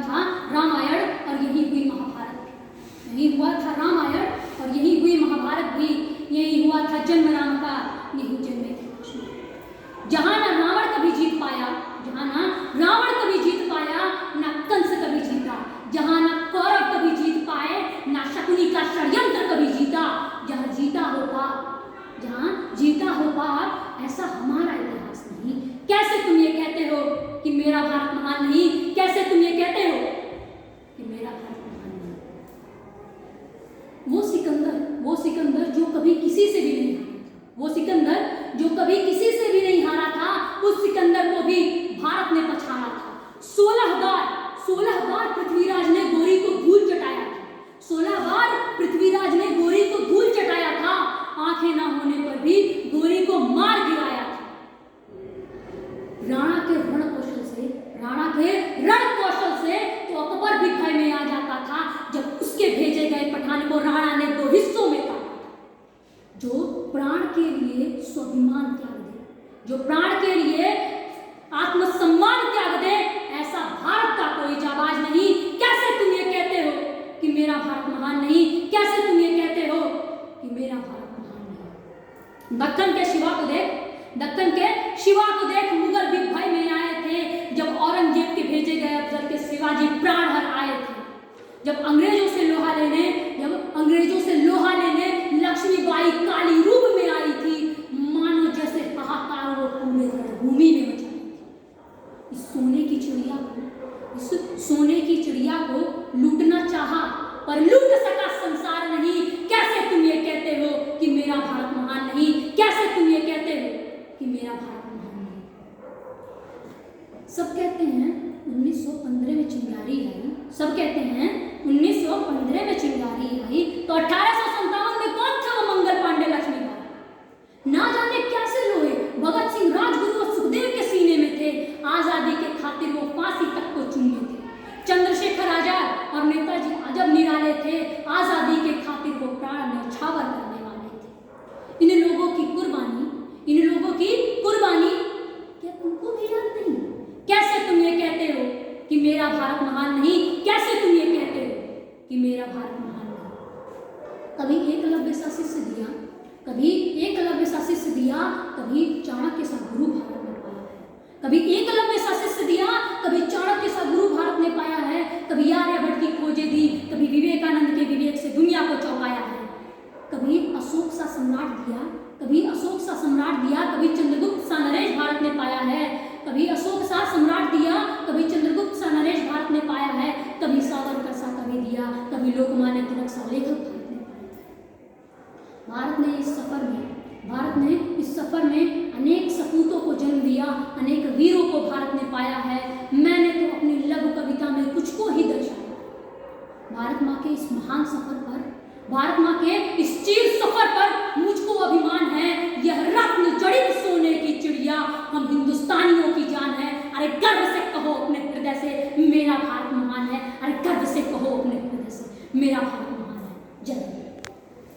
था रामायण और यही हुई महाभारत, यही हुआ था रामायण और यही हुई महाभारत भी, यही हुआ था जन्म राम का, यही जन्मे थे लक्ष्मण। जहां ना रावण कभी जीत पाया, जहां ना रावण कभी जीत पाया, ना कंस कभी जीता, जहां ना कौरव कभी जीत पाए, ना शकुनी का षड्यंत्र कभी जीता, जहां जीता हो पाप, जहां जीता हो पाप, ऐसा हमारा इतिहास नहीं। कैसे तुम ये कहते हो कि मेरा भारत महान नहीं? कैसे तुम ये कहते हो कि मेरा भारत महान नहीं? वो सिकंदर जो कभी किसी से भी नहीं हारा, वो सिकंदर जो कभी किसी से भी नहीं हारा था, उस सिकंदर को भी भारत ने पछाड़ा था। 16 बार पृथ्वीराज ने गोरी को धूल चटाया था, 16 बार पृथ्वीराज ने गोरी को धूल चटाया था, आंखें ना होने पर भी गोरी को मार गिराया था। राणा के रण कौशल से तो अकबर भी भय में आ जाता था जब उसके भेजे गए पठान को राणा ने 2 हिस्सों में काटा। जो प्राण के लिए स्वाभिमान त्याग दे, जो प्राण के लिए आत्मसम्मान त्याग दे, ऐसा भारत का कोई जाबाज नहीं। कैसे तुम ये कहते हो कि मेरा भारत महान नहीं? कैसे तुम ये कहते हो कि मेरा भारत महान नहीं? दक्कन के शिवा को देख मुगल भी भय में आए थे जब औरंगजेब के भेजे गए अफजल के शिवाजी प्राण हर आए थे। जब अंग्रेजों से लोहा लेने लक्ष्मीबाई काली रूप में आई थी, मानो जैसे हाहाकार वो पूरे रणभूमि में मचा रही थी। इस सोने की चिड़िया को लूटना चाहा पर लूट सका संसार नहीं। कैसे तुम ये कहते हो कि मेरा भारत महान नहीं? कैसे तुम ये कहते हो कि मेरा भारत महान नहीं? सब कहते हैं 1915 में चिंगारी आई, सब कहते हैं 1915 में चिंगारी आई, तो 1857 में कौन था वो मंगल पांडे लक्ष्मीबाई? ना जाने कैसे लोहे भगत सिंह, राजगुरु और सुखदेव के सीने में थे। आजादी के खातिर वो फांसी तक को चूमे थे। चंद्रशेखर आजाद और नेताजी अजब निराले थे, आजादी के खातिर वो प्राण न्यौछावर करने वाले थे। इन लोगों की कुर्बानी क्या तुमको भी याद नहीं? कैसे तुम ये कहते हो कि मेरा भारत महान नहीं? कैसे तुम ये कहते हो कि मेरा भारत महान नहीं? कभी एकलव्य सा शिष्य दिया, कभी चाणक्य सा गुरु भारत ने पाया है। कभी एकलव्य सा शिष्य दिया, कभी चाणक्य सा गुरु भारत ने पाया है। कभी आर्यभट्ट की खोजें दी, कभी विवेकानंद के विवेक से दुनिया को चौंकाया है। कभी अशोक सा सम्राट दिया, कभी चंद्रगुप्त सा नरेश भारत ने पाया है। कभी अशोक सा सम्राट दिया, कभी चंद्रगुप्त सा नरेश भारत ने पाया है। कभी सावरकर सा कवि दिया, कभी लोकमान्य तिलक सा लेखक भारत ने पाया है। भारत ने इस सफर में अनेक सपूतों को जन्म दिया, अनेक वीरों को भारत ने पाया है। मैंने तो अपनी लघु कविता में कुछ को ही दर्शाया। भारत माँ के इस महान सफर पर, भारत माँ के इस चीर सफर पर